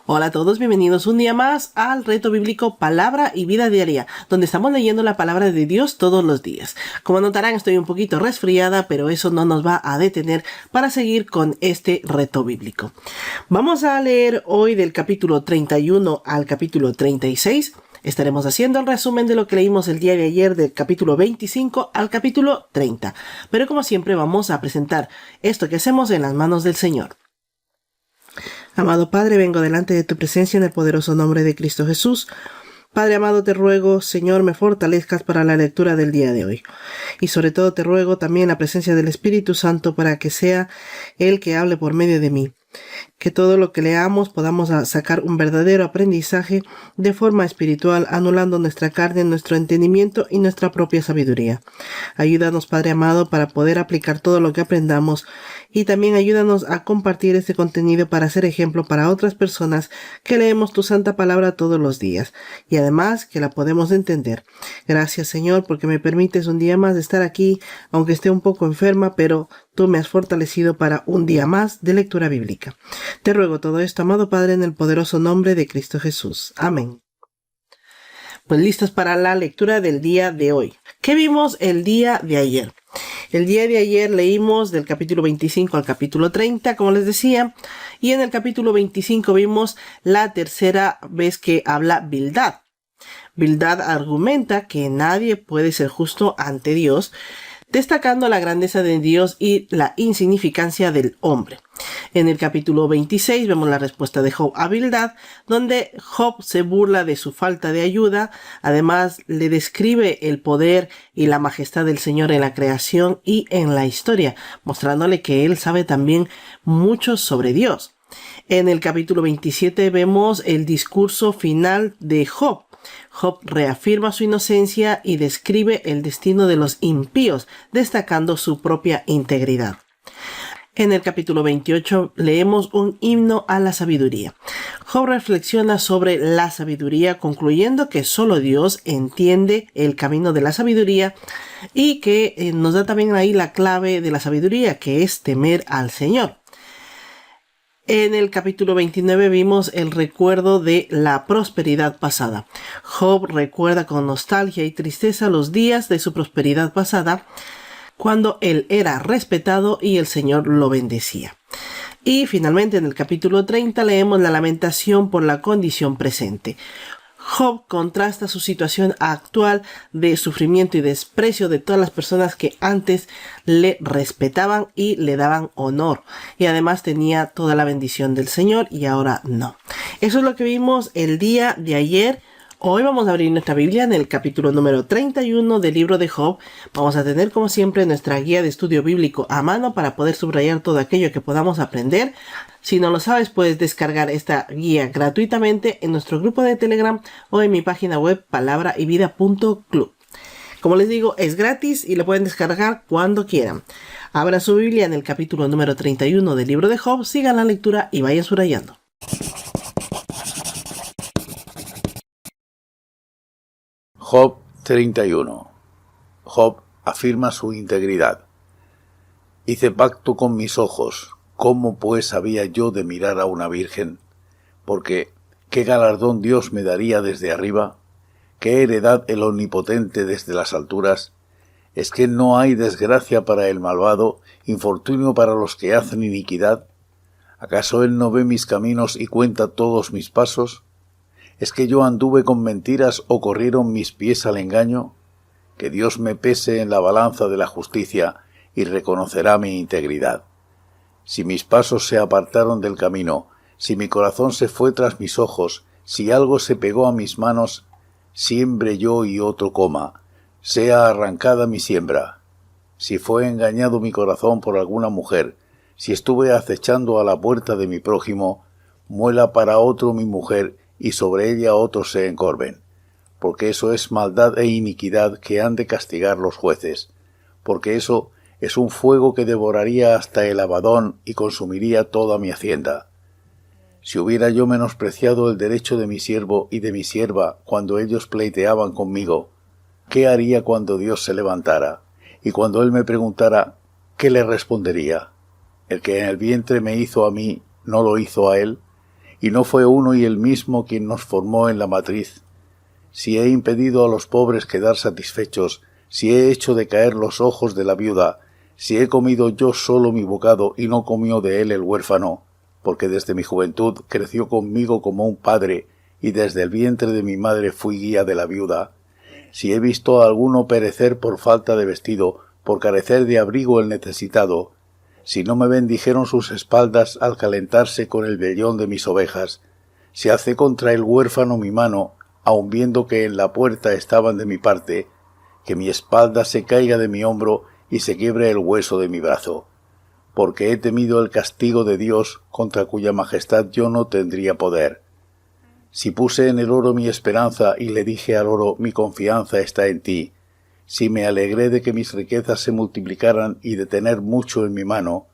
Hola a todos, bienvenidos un día más al reto bíblico Palabra y Vida Diaria, donde estamos leyendo la palabra de Dios todos los días. Como notarán, estoy un poquito resfriada, pero eso no nos va a detener para seguir con este reto bíblico. Vamos a leer hoy del capítulo 31 al capítulo 36. Estaremos haciendo el resumen de lo que leímos el día de ayer del capítulo 25 al capítulo 30. Pero como siempre vamos a presentar esto que hacemos en las manos del Señor. Amado Padre, vengo delante de tu presencia en el poderoso nombre de Cristo Jesús. Padre amado, te ruego, Señor, me fortalezcas para la lectura del día de hoy. Y sobre todo te ruego también la presencia del Espíritu Santo para que sea Él que hable por medio de mí. Que todo lo que leamos podamos sacar un verdadero aprendizaje de forma espiritual, anulando nuestra carne, nuestro entendimiento y nuestra propia sabiduría. Ayúdanos, Padre amado, para poder aplicar todo lo que aprendamos y también ayúdanos a compartir este contenido para ser ejemplo para otras personas que leemos tu santa palabra todos los días y además que la podemos entender. Gracias, Señor, porque me permites un día más de estar aquí, aunque esté un poco enferma, pero tú me has fortalecido para un día más de lectura bíblica. Te ruego todo esto, amado Padre, en el poderoso nombre de Cristo Jesús. Amén. Pues listos para la lectura del día de hoy. ¿Qué vimos el día de ayer? El día de ayer leímos del capítulo 25 al capítulo 30, como les decía, y en el capítulo 25 vimos la tercera vez que habla Bildad. Bildad argumenta que nadie puede ser justo ante Dios, destacando la grandeza de Dios y la insignificancia del hombre. En el capítulo 26 vemos la respuesta de Job a Bildad, donde Job se burla de su falta de ayuda, además le describe el poder y la majestad del Señor en la creación y en la historia, mostrándole que él sabe también mucho sobre Dios. En el capítulo 27 vemos el discurso final de Job. Job reafirma su inocencia y describe el destino de los impíos, destacando su propia integridad. En el capítulo 28 leemos un himno a la sabiduría. Job reflexiona sobre la sabiduría, concluyendo que solo Dios entiende el camino de la sabiduría y que nos da también ahí la clave de la sabiduría, que es temer al Señor. En el capítulo 29 vimos el recuerdo de la prosperidad pasada. Job recuerda con nostalgia y tristeza los días de su prosperidad pasada, cuando él era respetado y el Señor lo bendecía. Y finalmente en el capítulo 30 leemos la lamentación por la condición presente. Job contrasta su situación actual de sufrimiento y desprecio de todas las personas que antes le respetaban y le daban honor. Y además tenía toda la bendición del Señor y ahora no. Eso es lo que vimos el día de ayer. Hoy vamos a abrir nuestra Biblia en el capítulo número 31 del libro de Job. Vamos a tener como siempre nuestra guía de estudio bíblico a mano para poder subrayar todo aquello que podamos aprender. Si no lo sabes, puedes descargar esta guía gratuitamente en nuestro grupo de Telegram o en mi página web palabraivida.club. Como les digo, es gratis y lo pueden descargar cuando quieran. Abran su Biblia en el capítulo número 31 del libro de Job, sigan la lectura y vayan subrayando. Job 31. Job afirma su integridad. Hice pacto con mis ojos. ¿Cómo pues había yo de mirar a una virgen? Porque, ¿qué galardón Dios me daría desde arriba? ¿Qué heredad el Omnipotente desde las alturas? ¿Es que no hay desgracia para el malvado, infortunio para los que hacen iniquidad? ¿Acaso él no ve mis caminos y cuenta todos mis pasos? ¿Es que yo anduve con mentiras o corrieron mis pies al engaño? Que Dios me pese en la balanza de la justicia y reconocerá mi integridad. Si mis pasos se apartaron del camino, si mi corazón se fue tras mis ojos, si algo se pegó a mis manos, siembre yo y otro coma, sea arrancada mi siembra. Si fue engañado mi corazón por alguna mujer, si estuve acechando a la puerta de mi prójimo, muela para otro mi mujer, y sobre ella otros se encorven, porque eso es maldad e iniquidad que han de castigar los jueces, porque eso es un fuego que devoraría hasta el Abadón y consumiría toda mi hacienda. Si hubiera yo menospreciado el derecho de mi siervo y de mi sierva cuando ellos pleiteaban conmigo, ¿qué haría cuando Dios se levantara? Y cuando él me preguntara, ¿qué le respondería? ¿El que en el vientre me hizo a mí, no lo hizo a él? y no fue uno y el mismo quien nos formó en la matriz. Si he impedido a los pobres quedar satisfechos, si he hecho decaer los ojos de la viuda, si he comido yo solo mi bocado y no comió de él el huérfano, porque desde mi juventud creció conmigo como un padre, y desde el vientre de mi madre fui guía de la viuda, si he visto a alguno perecer por falta de vestido, por carecer de abrigo el necesitado, si no me bendijeron sus espaldas al calentarse con el vellón de mis ovejas, si alcé contra el huérfano mi mano, aun viendo que en la puerta estaban de mi parte, que mi espalda se caiga de mi hombro y se quiebre el hueso de mi brazo, porque he temido el castigo de Dios, contra cuya majestad yo no tendría poder. Si puse en el oro mi esperanza y le dije al oro, mi confianza está en ti, si me alegré de que mis riquezas se multiplicaran y de tener mucho en mi mano,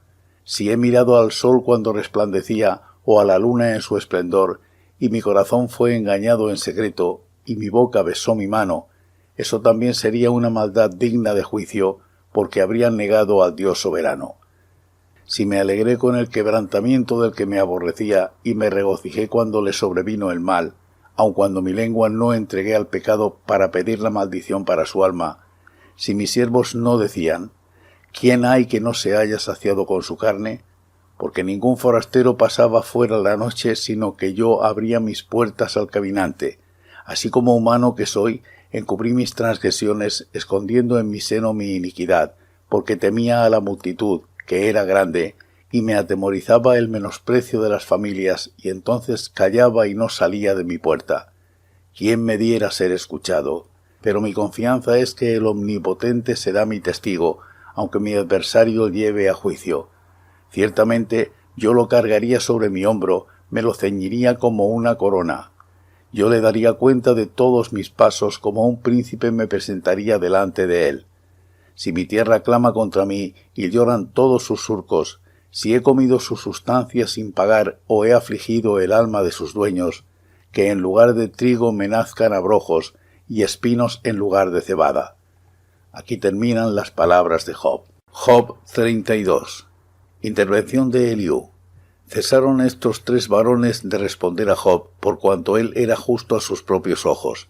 si he mirado al sol cuando resplandecía o a la luna en su esplendor, y mi corazón fue engañado en secreto, y mi boca besó mi mano, eso también sería una maldad digna de juicio, porque habrían negado al Dios soberano. Si me alegré con el quebrantamiento del que me aborrecía, y me regocijé cuando le sobrevino el mal, aun cuando mi lengua no entregué al pecado para pedir la maldición para su alma, si mis siervos no decían, ¿quién hay que no se haya saciado con su carne? Porque ningún forastero pasaba fuera la noche, sino que yo abría mis puertas al caminante. Así como humano que soy, encubrí mis transgresiones, escondiendo en mi seno mi iniquidad, porque temía a la multitud, que era grande, y me atemorizaba el menosprecio de las familias, y entonces callaba y no salía de mi puerta. ¿Quién me diera ser escuchado? Pero mi confianza es que el Omnipotente será mi testigo, aunque mi adversario lleve a juicio. Ciertamente yo lo cargaría sobre mi hombro, me lo ceñiría como una corona. Yo le daría cuenta de todos mis pasos, como un príncipe me presentaría delante de él. Si mi tierra clama contra mí y lloran todos sus surcos, si he comido su sustancia sin pagar o he afligido el alma de sus dueños, que en lugar de trigo me nazcan abrojos y espinos en lugar de cebada. Aquí terminan las palabras de Job. Job 32. Intervención de Eliú. Cesaron estos tres varones de responder a Job, por cuanto él era justo a sus propios ojos.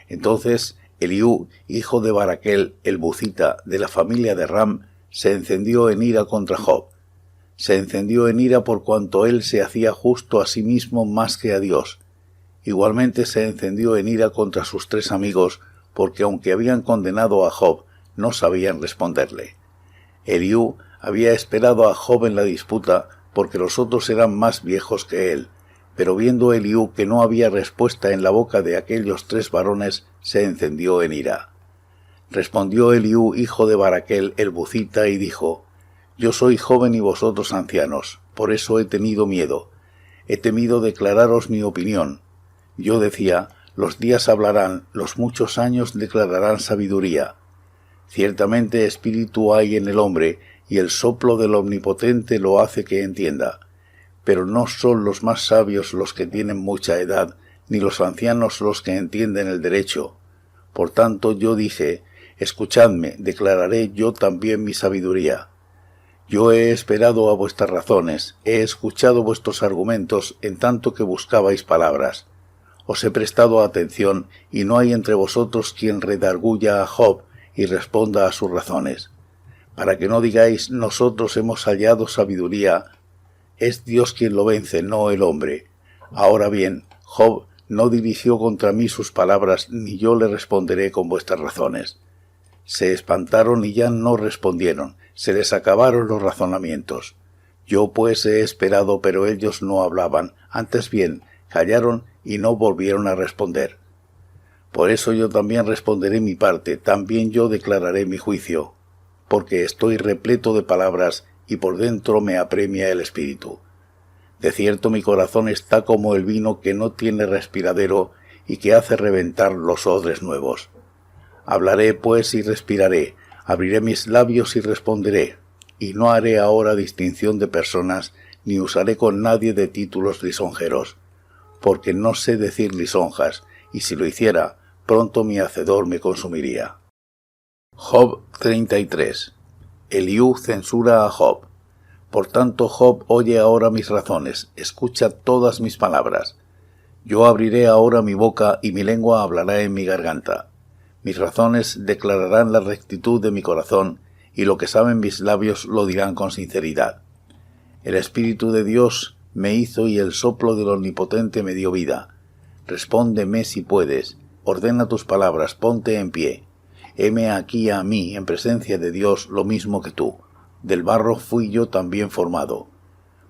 Entonces Eliú, hijo de Baraquel, el Buzita, de la familia de Ram, se encendió en ira contra Job. Se encendió en ira por cuanto él se hacía justo a sí mismo más que a Dios. Igualmente se encendió en ira contra sus tres amigos, porque aunque habían condenado a Job, no sabían responderle. Eliú había esperado a Job en la disputa, porque los otros eran más viejos que él. Pero viendo Eliú que no había respuesta en la boca de aquellos tres varones, se encendió en ira. Respondió Eliú, hijo de Baraquel, el Buzita, y dijo, Yo soy joven y vosotros ancianos, por eso he tenido miedo. He temido declararos mi opinión. Yo decía, los días hablarán, los muchos años declararán sabiduría. Ciertamente espíritu hay en el hombre, y el soplo del Omnipotente lo hace que entienda. Pero no son los más sabios los que tienen mucha edad, ni los ancianos los que entienden el derecho. Por tanto yo dije, escuchadme, declararé yo también mi sabiduría. Yo he esperado a vuestras razones, he escuchado vuestros argumentos en tanto que buscabais palabras. Os he prestado atención, y no hay entre vosotros quien redarguya a Job y responda a sus razones. Para que no digáis, nosotros hemos hallado sabiduría, es Dios quien lo vence, no el hombre. Ahora bien, Job no dirigió contra mí sus palabras, ni yo le responderé con vuestras razones. Se espantaron y ya no respondieron, se les acabaron los razonamientos. Yo pues he esperado, pero ellos no hablaban, antes bien, callaron y no volvieron a responder. Por eso yo también responderé mi parte, también yo declararé mi juicio, porque estoy repleto de palabras y por dentro me apremia el espíritu. De cierto mi corazón está como el vino que no tiene respiradero y que hace reventar los odres nuevos. Hablaré pues y respiraré, abriré mis labios y responderé, y no haré ahora distinción de personas, ni usaré con nadie de títulos lisonjeros, porque no sé decir lisonjas, y si lo hiciera, pronto mi hacedor me consumiría. Job 33. Eliú censura a Job. Por tanto, Job, oye ahora mis razones, escucha todas mis palabras. Yo abriré ahora mi boca y mi lengua hablará en mi garganta. Mis razones declararán la rectitud de mi corazón, y lo que saben mis labios lo dirán con sinceridad. El Espíritu de Dios me hizo y el soplo del Omnipotente me dio vida. Respóndeme si puedes, ordena tus palabras, ponte en pie. Heme aquí a mí, en presencia de Dios, lo mismo que tú. Del barro fui yo también formado.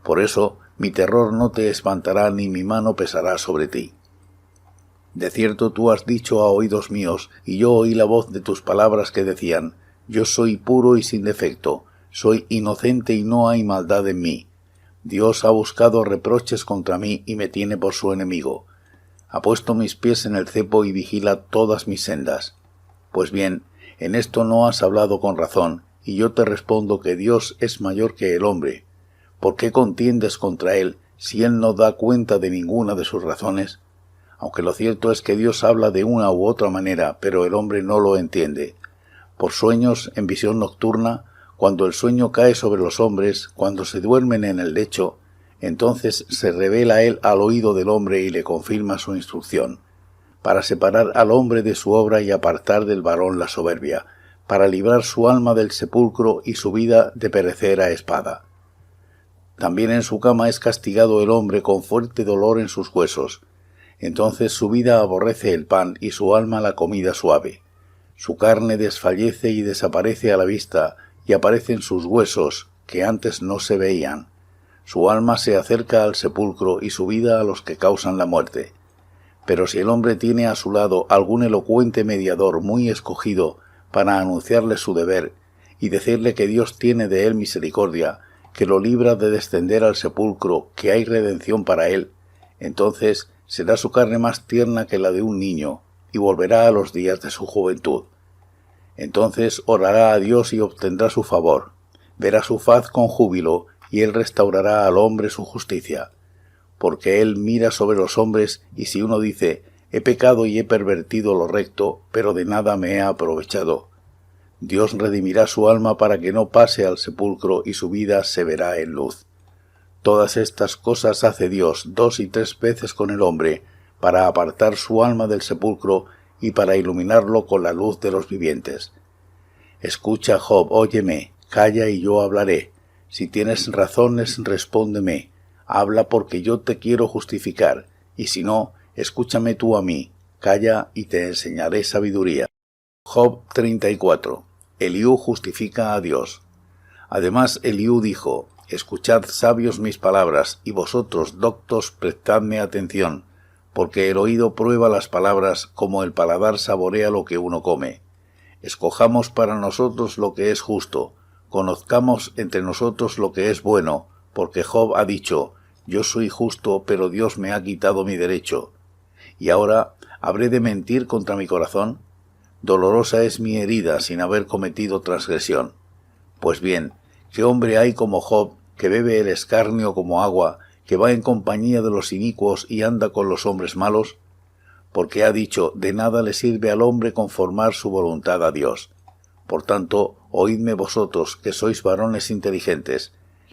Por eso, mi terror no te espantará ni mi mano pesará sobre ti. De cierto tú has dicho a oídos míos, y yo oí la voz de tus palabras que decían, yo soy puro y sin defecto, soy inocente y no hay maldad en mí. Dios ha buscado reproches contra mí y me tiene por su enemigo. Ha puesto mis pies en el cepo y vigila todas mis sendas. Pues bien, en esto no has hablado con razón, y yo te respondo que Dios es mayor que el hombre. ¿Por qué contiendes contra él si él no da cuenta de ninguna de sus razones? Aunque lo cierto es que Dios habla de una u otra manera, pero el hombre no lo entiende. Por sueños, en visión nocturna, cuando el sueño cae sobre los hombres, cuando se duermen en el lecho, entonces se revela él al oído del hombre y le confirma su instrucción, para separar al hombre de su obra y apartar del varón la soberbia, para librar su alma del sepulcro y su vida de perecer a espada. También en su cama es castigado el hombre con fuerte dolor en sus huesos. Entonces su vida aborrece el pan y su alma la comida suave. Su carne desfallece y desaparece a la vista, y aparecen sus huesos, que antes no se veían. Su alma se acerca al sepulcro y su vida a los que causan la muerte. Pero si el hombre tiene a su lado algún elocuente mediador muy escogido para anunciarle su deber y decirle que Dios tiene de él misericordia, que lo libra de descender al sepulcro, que hay redención para él, entonces será su carne más tierna que la de un niño, y volverá a los días de su juventud. Entonces orará a Dios y obtendrá su favor, verá su faz con júbilo, y él restaurará al hombre su justicia. Porque él mira sobre los hombres, y si uno dice, he pecado y he pervertido lo recto, pero de nada me he aprovechado, Dios redimirá su alma para que no pase al sepulcro y su vida se verá en luz. Todas estas cosas hace Dios 2 y 3 veces con el hombre, para apartar su alma del sepulcro y para iluminarlo con la luz de los vivientes. Escucha, Job, óyeme, calla y yo hablaré. Si tienes razones, respóndeme. Habla porque yo te quiero justificar, y si no, escúchame tú a mí. Calla y te enseñaré sabiduría. Job 34. Eliú justifica a Dios. Además, Eliú dijo, escuchad sabios mis palabras, y vosotros doctos prestadme atención, porque el oído prueba las palabras como el paladar saborea lo que uno come. Escojamos para nosotros lo que es justo, conozcamos entre nosotros lo que es bueno, porque Job ha dicho, yo soy justo, pero Dios me ha quitado mi derecho. Y ahora, ¿habré de mentir contra mi corazón? Dolorosa es mi herida sin haber cometido transgresión. Pues bien, ¿qué hombre hay como Job, que bebe el escarnio como agua, que va en compañía de los inicuos y anda con los hombres malos? Porque ha dicho, de nada le sirve al hombre conformar su voluntad a Dios. Por tanto, oídme vosotros, que sois varones inteligentes.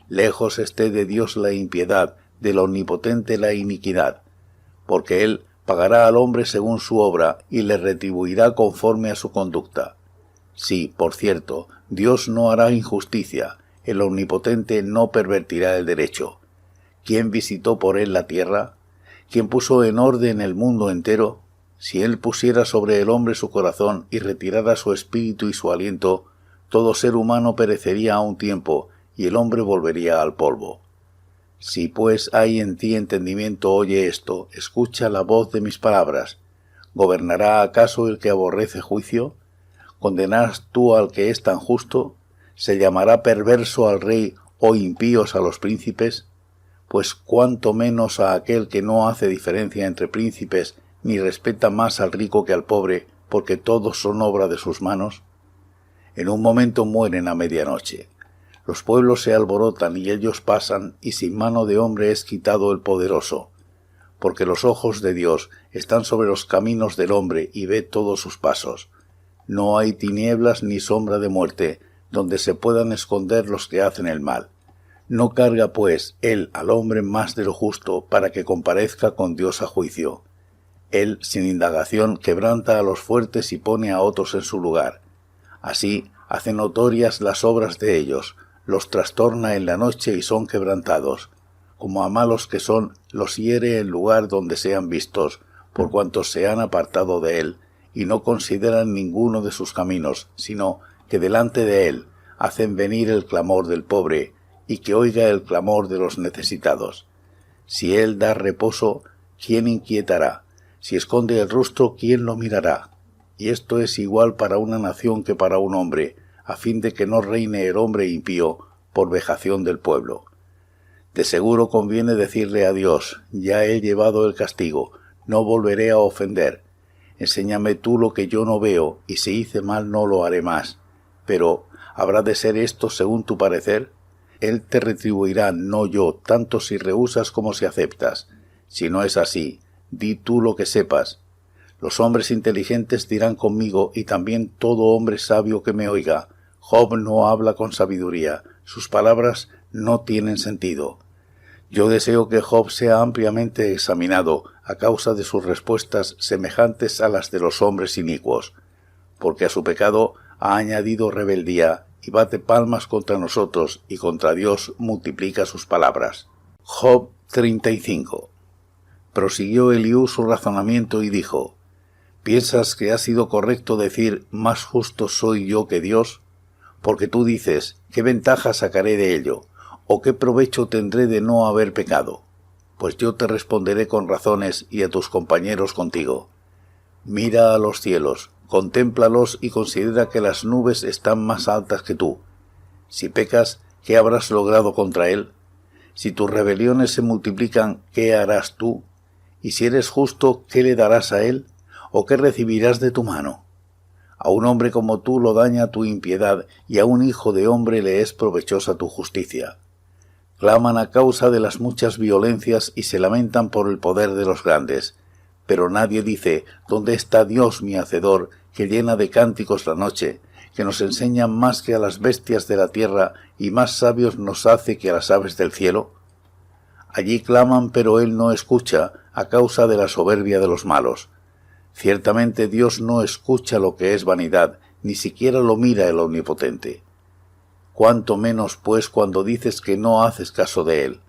Lejos esté de Dios la impiedad, del Omnipotente la iniquidad. Porque Él pagará al hombre según su obra, y le retribuirá conforme a su conducta. Sí, por cierto, Dios no hará injusticia, el Omnipotente no pervertirá el derecho. ¿Quién visitó por él la tierra? ¿Quién puso en orden el mundo entero? Si él pusiera sobre el hombre su corazón y retirara su espíritu y su aliento, todo ser humano perecería a un tiempo, y el hombre volvería al polvo. Si pues hay en ti entendimiento, oye esto, escucha la voz de mis palabras. ¿Gobernará acaso el que aborrece juicio? ¿Condenarás tú al que es tan justo? ¿Se llamará perverso al rey o impíos a los príncipes? Pues cuánto menos a aquel que no hace diferencia entre príncipes, ni respeta más al rico que al pobre, porque todos son obra de sus manos. En un momento mueren a medianoche. Los pueblos se alborotan y ellos pasan, y sin mano de hombre es quitado el poderoso. Porque los ojos de Dios están sobre los caminos del hombre y ve todos sus pasos. No hay tinieblas ni sombra de muerte, donde se puedan esconder los que hacen el mal. No carga, pues, él al hombre más de lo justo para que comparezca con Dios a juicio. Él, sin indagación, quebranta a los fuertes y pone a otros en su lugar. Así hace notorias las obras de ellos, los trastorna en la noche y son quebrantados. Como a malos que son, los hiere en lugar donde sean vistos, por cuantos se han apartado de él, y no consideran ninguno de sus caminos, sino que delante de él hacen venir el clamor del pobre, y que oiga el clamor de los necesitados. Si él da reposo, ¿quién inquietará? Si esconde el rostro, ¿quién lo mirará? Y esto es igual para una nación que para un hombre, a fin de que no reine el hombre impío por vejación del pueblo. De seguro conviene decirle a Dios, ya he llevado el castigo, no volveré a ofender. Enséñame tú lo que yo no veo, y si hice mal no lo haré más. Pero, ¿habrá de ser esto según tu parecer? Él te retribuirá, no yo, tanto si rehusas como si aceptas. Si no es así, di tú lo que sepas. Los hombres inteligentes dirán conmigo, y también todo hombre sabio que me oiga, Job no habla con sabiduría, sus palabras no tienen sentido. Yo deseo que Job sea ampliamente examinado a causa de sus respuestas semejantes a las de los hombres inicuos, porque a su pecado ha añadido rebeldía y bate palmas contra nosotros y contra Dios multiplica sus palabras. Job 35. Prosiguió Eliú su razonamiento y dijo: ¿Piensas que ha sido correcto decir más justo soy yo que Dios? Porque tú dices, ¿qué ventaja sacaré de ello? ¿O qué provecho tendré de no haber pecado? Pues yo te responderé con razones y a tus compañeros contigo. Mira a los cielos, contémplalos y considera que las nubes están más altas que tú. Si pecas, ¿qué habrás logrado contra él? Si tus rebeliones se multiplican, ¿qué harás tú? Y si eres justo, ¿qué le darás a él? ¿O qué recibirás de tu mano? A un hombre como tú lo daña tu impiedad, y a un hijo de hombre le es provechosa tu justicia. Claman a causa de las muchas violencias y se lamentan por el poder de los grandes. Pero nadie dice, ¿dónde está Dios mi hacedor, que llena de cánticos la noche, que nos enseña más que a las bestias de la tierra y más sabios nos hace que a las aves del cielo? Allí claman, pero él no escucha, a causa de la soberbia de los malos. Ciertamente Dios no escucha lo que es vanidad, ni siquiera lo mira el Omnipotente. Cuánto menos, pues, cuando dices que no haces caso de él.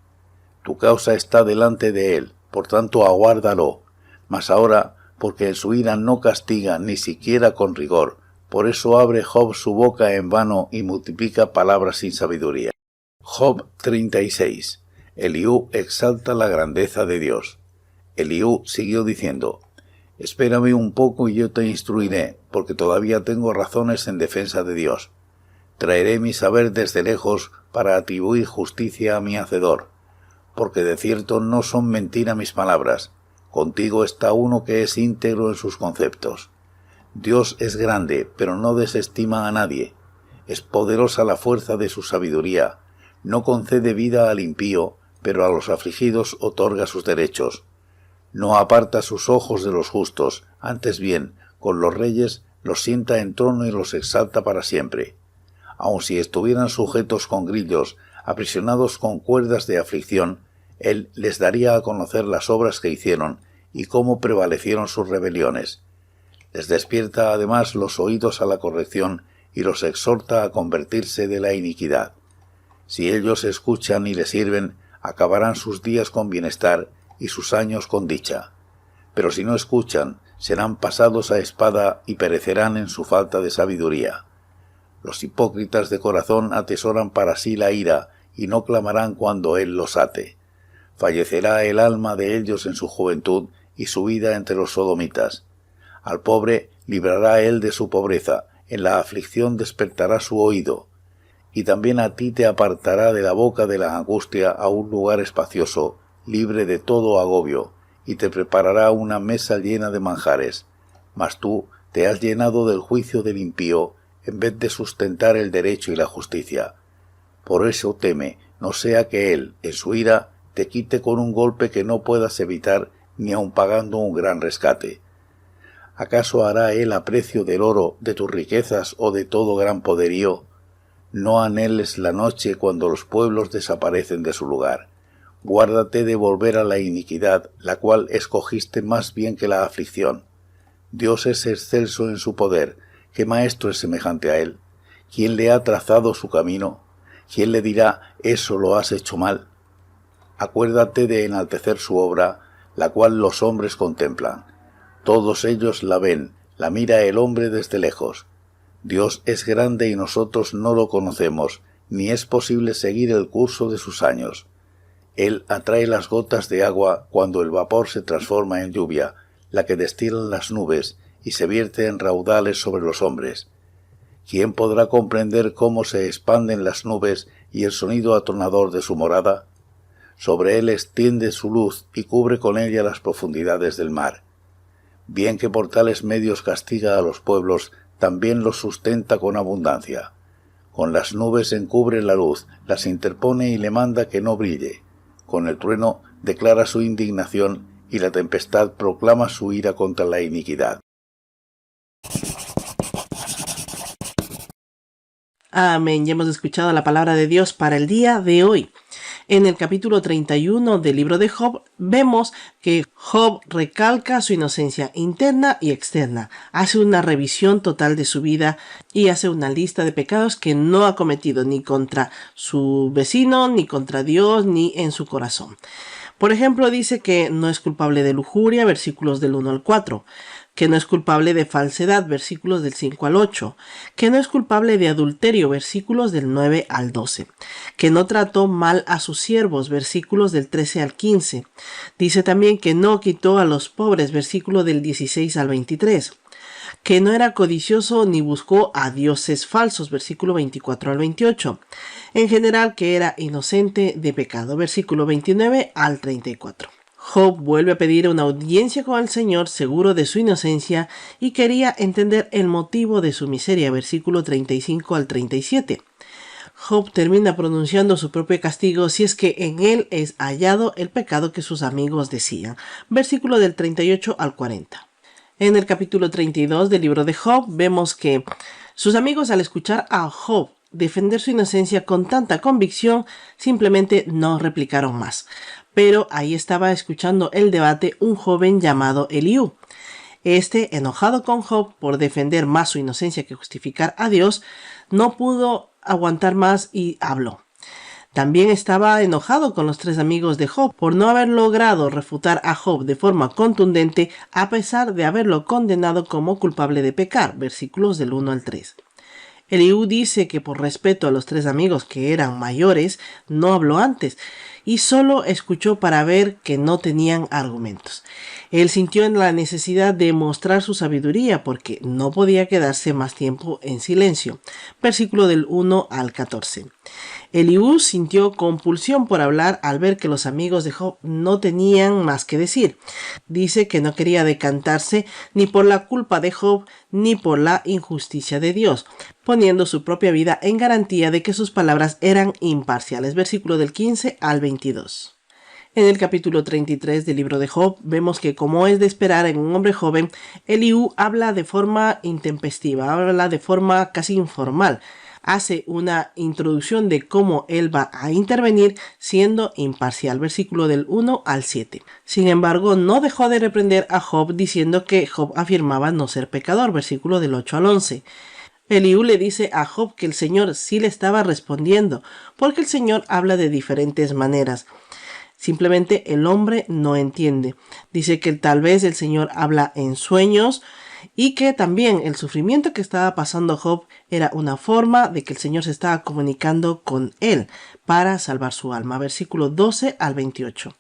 Tu causa está delante de él, por tanto aguárdalo. Mas ahora, porque en su ira no castiga ni siquiera con rigor, por eso abre Job su boca en vano y multiplica palabras sin sabiduría. Job 36. Eliú exalta la grandeza de Dios. Eliú siguió diciendo: Espérame un poco y yo te instruiré, porque todavía tengo razones en defensa de Dios. Traeré mi saber desde lejos para atribuir justicia a mi hacedor, porque de cierto no son mentira mis palabras. Contigo está uno que es íntegro en sus conceptos. Dios es grande, pero no desestima a nadie. Es poderosa la fuerza de su sabiduría. No concede vida al impío, pero a los afligidos otorga sus derechos. No aparta sus ojos de los justos, antes bien, con los reyes los sienta en trono y los exalta para siempre. Aun si estuvieran sujetos con grillos, aprisionados con cuerdas de aflicción, él les daría a conocer las obras que hicieron y cómo prevalecieron sus rebeliones. Les despierta además los oídos a la corrección y los exhorta a convertirse de la iniquidad. Si ellos escuchan y le sirven, acabarán sus días con bienestar y sus años con dicha. Pero si no escuchan, serán pasados a espada y perecerán en su falta de sabiduría. Los hipócritas de corazón atesoran para sí la ira y no clamarán cuando él los ate. Fallecerá el alma de ellos en su juventud y su vida entre los sodomitas. Al pobre librará él de su pobreza, en la aflicción despertará su oído. Y también a ti te apartará de la boca de la angustia a un lugar espacioso, libre de todo agobio, y te preparará una mesa llena de manjares. Mas tú te has llenado del juicio del impío, en vez de sustentar el derecho y la justicia. Por eso teme, no sea que él, en su ira, te quite con un golpe que no puedas evitar, ni aun pagando un gran rescate. ¿Acaso hará él aprecio del oro, de tus riquezas o de todo gran poderío? No anheles la noche cuando los pueblos desaparecen de su lugar. Guárdate de volver a la iniquidad, la cual escogiste más bien que la aflicción. Dios es excelso en su poder. ¿Qué maestro es semejante a él? ¿Quién le ha trazado su camino? ¿Quién le dirá, eso lo has hecho mal? Acuérdate de enaltecer su obra, la cual los hombres contemplan. Todos ellos la ven, la mira el hombre desde lejos. Dios es grande y nosotros no lo conocemos, ni es posible seguir el curso de sus años. Él atrae las gotas de agua cuando el vapor se transforma en lluvia, la que destilan las nubes y se vierte en raudales sobre los hombres. ¿Quién podrá comprender cómo se expanden las nubes y el sonido atronador de su morada? Sobre él extiende su luz y cubre con ella las profundidades del mar. Bien que por tales medios castiga a los pueblos, también los sustenta con abundancia. Con las nubes encubre la luz, las interpone y le manda que no brille. Con el trueno declara su indignación y la tempestad proclama su ira contra la iniquidad. Amén. Ya hemos escuchado la palabra de Dios para el día de hoy. En el capítulo 31 del libro de Job, vemos que Job recalca su inocencia interna y externa, hace una revisión total de su vida y hace una lista de pecados que no ha cometido ni contra su vecino, ni contra Dios, ni en su corazón. Por ejemplo, dice que no es culpable de lujuria, versículos del 1 al 4, que no es culpable de falsedad, versículos del 5 al 8, que no es culpable de adulterio, versículos del 9 al 12, que no trató mal a sus siervos, versículos del 13 al 15. Dice también que no quitó a los pobres, versículo del 16 al 23. Que no era codicioso ni buscó a dioses falsos, versículo 24 al 28. En general, que era inocente de pecado, versículo 29 al 34. Job vuelve a pedir una audiencia con el Señor, seguro de su inocencia, y quería entender el motivo de su miseria, versículo 35 al 37. Job termina pronunciando su propio castigo si es que en él es hallado el pecado que sus amigos decían, versículo del 38 al 40. En el capítulo 32 del libro de Job vemos que sus amigos, al escuchar a Job defender su inocencia con tanta convicción, simplemente no replicaron más. Pero ahí estaba escuchando el debate un joven llamado Eliú. Este, enojado con Job por defender más su inocencia que justificar a Dios, no pudo aguantar más y habló. También estaba enojado con los tres amigos de Job por no haber logrado refutar a Job de forma contundente a pesar de haberlo condenado como culpable de pecar, versículos del 1 al 3. Eliú dice que por respeto a los tres amigos que eran mayores, no habló antes y solo escuchó para ver que no tenían argumentos. Él sintió en la necesidad de mostrar su sabiduría porque no podía quedarse más tiempo en silencio. Versículo del 1 al 14. Eliú sintió compulsión por hablar al ver que los amigos de Job no tenían más que decir. Dice que no quería decantarse ni por la culpa de Job ni por la injusticia de Dios, poniendo su propia vida en garantía de que sus palabras eran imparciales. Versículo del 15 al 22. En el capítulo 33 del libro de Job vemos que, como es de esperar en un hombre joven, Eliú habla de forma intempestiva, habla de forma casi informal. Hace una introducción de cómo él va a intervenir siendo imparcial, versículo del 1 al 7. Sin embargo, no dejó de reprender a Job diciendo que Job afirmaba no ser pecador, versículo del 8 al 11. Eliú le dice a Job que el Señor sí le estaba respondiendo, porque el Señor habla de diferentes maneras. Simplemente el hombre no entiende. Dice que tal vez el Señor habla en sueños, y que también el sufrimiento que estaba pasando Job era una forma de que el Señor se estaba comunicando con él para salvar su alma. Versículo 12 al 28.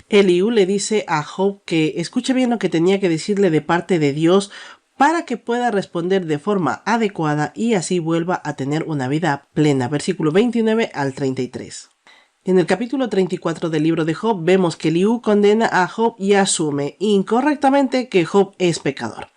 Eliú le dice a Job que escuche bien lo que tenía que decirle de parte de Dios para que pueda responder de forma adecuada y así vuelva a tener una vida plena. Versículo 29 al 33. En el capítulo 34 del libro de Job vemos que Eliú condena a Job y asume incorrectamente que Job es pecador.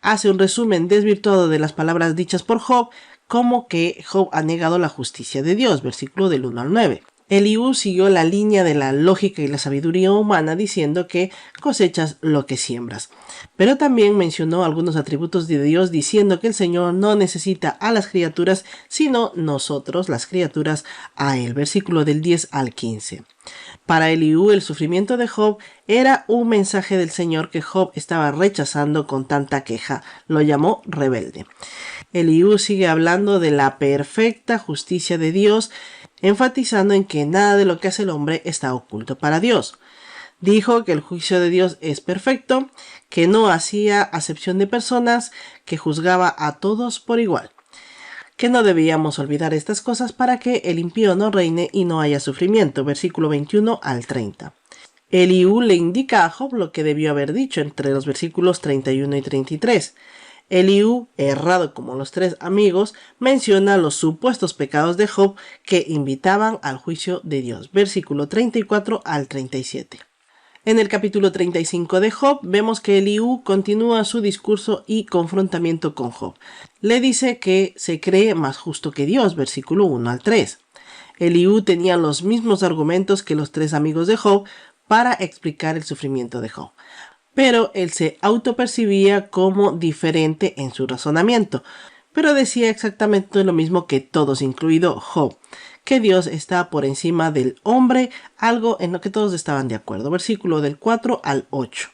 Hace un resumen desvirtuado de las palabras dichas por Job, como que Job ha negado la justicia de Dios, versículo del 1 al 9. Eliú siguió la línea de la lógica y la sabiduría humana diciendo que cosechas lo que siembras. Pero también mencionó algunos atributos de Dios diciendo que el Señor no necesita a las criaturas, sino nosotros, las criaturas, a Él. Versículo del 10 al 15. Para Eliú, el sufrimiento de Job era un mensaje del Señor que Job estaba rechazando con tanta queja. Lo llamó rebelde. Eliú sigue hablando de la perfecta justicia de Dios, enfatizando en que nada de lo que hace el hombre está oculto para Dios. Dijo que el juicio de Dios es perfecto, que no hacía acepción de personas, que juzgaba a todos por igual. Que no debíamos olvidar estas cosas para que el impío no reine y no haya sufrimiento. Versículo 21 al 30. Eliú le indica a Job lo que debió haber dicho entre los versículos 31 y 33. Eliú, errado como los tres amigos, menciona los supuestos pecados de Job que invitaban al juicio de Dios. Versículo 34 al 37. En el capítulo 35 de Job vemos que Eliú continúa su discurso y confrontamiento con Job. Le dice que se cree más justo que Dios, versículo 1 al 3. Eliú tenía los mismos argumentos que los tres amigos de Job para explicar el sufrimiento de Job. Pero él se autopercibía como diferente en su razonamiento, pero decía exactamente lo mismo que todos, incluido Job, que Dios está por encima del hombre, algo en lo que todos estaban de acuerdo. Versículo del 4 al 8.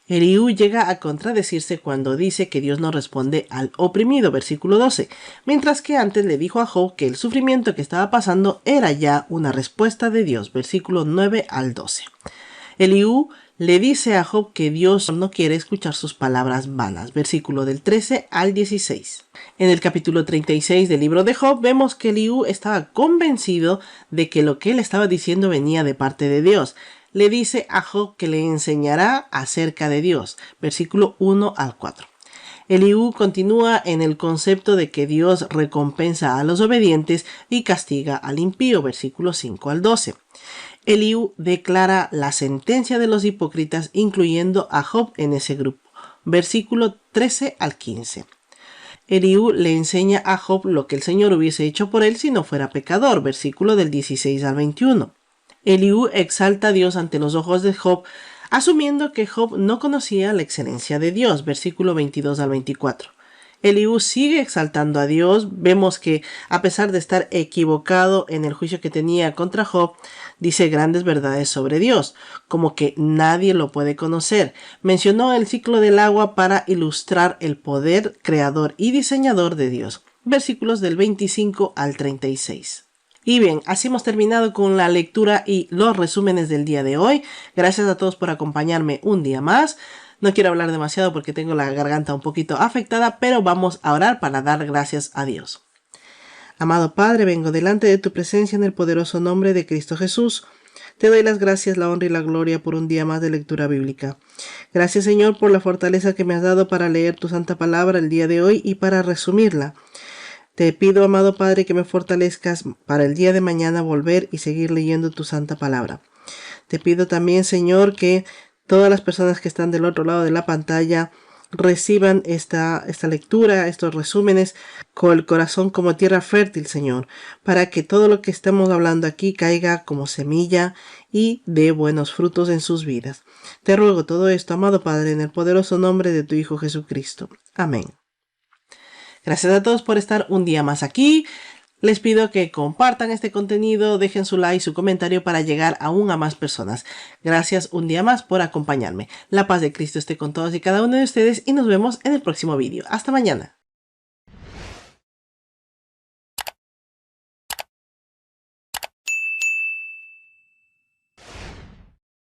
Eliú llega a contradecirse cuando dice que Dios no responde al oprimido, versículo 12, mientras que antes le dijo a Job que el sufrimiento que estaba pasando era ya una respuesta de Dios, versículo 9 al 12. Eliú le dice a Job que Dios no quiere escuchar sus palabras vanas, versículo del 13 al 16. En el capítulo 36 del libro de Job vemos que Eliú estaba convencido de que lo que él estaba diciendo venía de parte de Dios. Le dice a Job que le enseñará acerca de Dios, versículo 1 al 4. Eliú continúa en el concepto de que Dios recompensa a los obedientes y castiga al impío, versículo 5 al 12. Eliú declara la sentencia de los hipócritas, incluyendo a Job en ese grupo, versículo 13 al 15. Eliú le enseña a Job lo que el Señor hubiese hecho por él si no fuera pecador, versículo del 16 al 21. Eliú exalta a Dios ante los ojos de Job, asumiendo que Job no conocía la excelencia de Dios, versículo 22 al 24. Eliú sigue exaltando a Dios. Vemos que a pesar de estar equivocado en el juicio que tenía contra Job, dice grandes verdades sobre Dios, como que nadie lo puede conocer. Mencionó el ciclo del agua para ilustrar el poder creador y diseñador de Dios. Versículos del 25 al 36. Y bien, así hemos terminado con la lectura y los resúmenes del día de hoy. Gracias a todos por acompañarme un día más. No quiero hablar demasiado porque tengo la garganta un poquito afectada, pero vamos a orar para dar gracias a Dios. Amado Padre, vengo delante de tu presencia en el poderoso nombre de Cristo Jesús. Te doy las gracias, la honra y la gloria por un día más de lectura bíblica. Gracias, Señor, por la fortaleza que me has dado para leer tu santa palabra el día de hoy y para resumirla. Te pido, amado Padre, que me fortalezcas para el día de mañana volver y seguir leyendo tu santa palabra. Te pido también, Señor, que todas las personas que están del otro lado de la pantalla reciban esta lectura, estos resúmenes con el corazón como tierra fértil, Señor, para que todo lo que estamos hablando aquí caiga como semilla y dé buenos frutos en sus vidas. Te ruego todo esto, amado Padre, en el poderoso nombre de tu Hijo Jesucristo. Amén. Gracias a todos por estar un día más aquí. Les pido que compartan este contenido, dejen su like, su comentario para llegar aún a más personas. Gracias un día más por acompañarme. La paz de Cristo esté con todos y cada uno de ustedes y nos vemos en el próximo vídeo. Hasta mañana.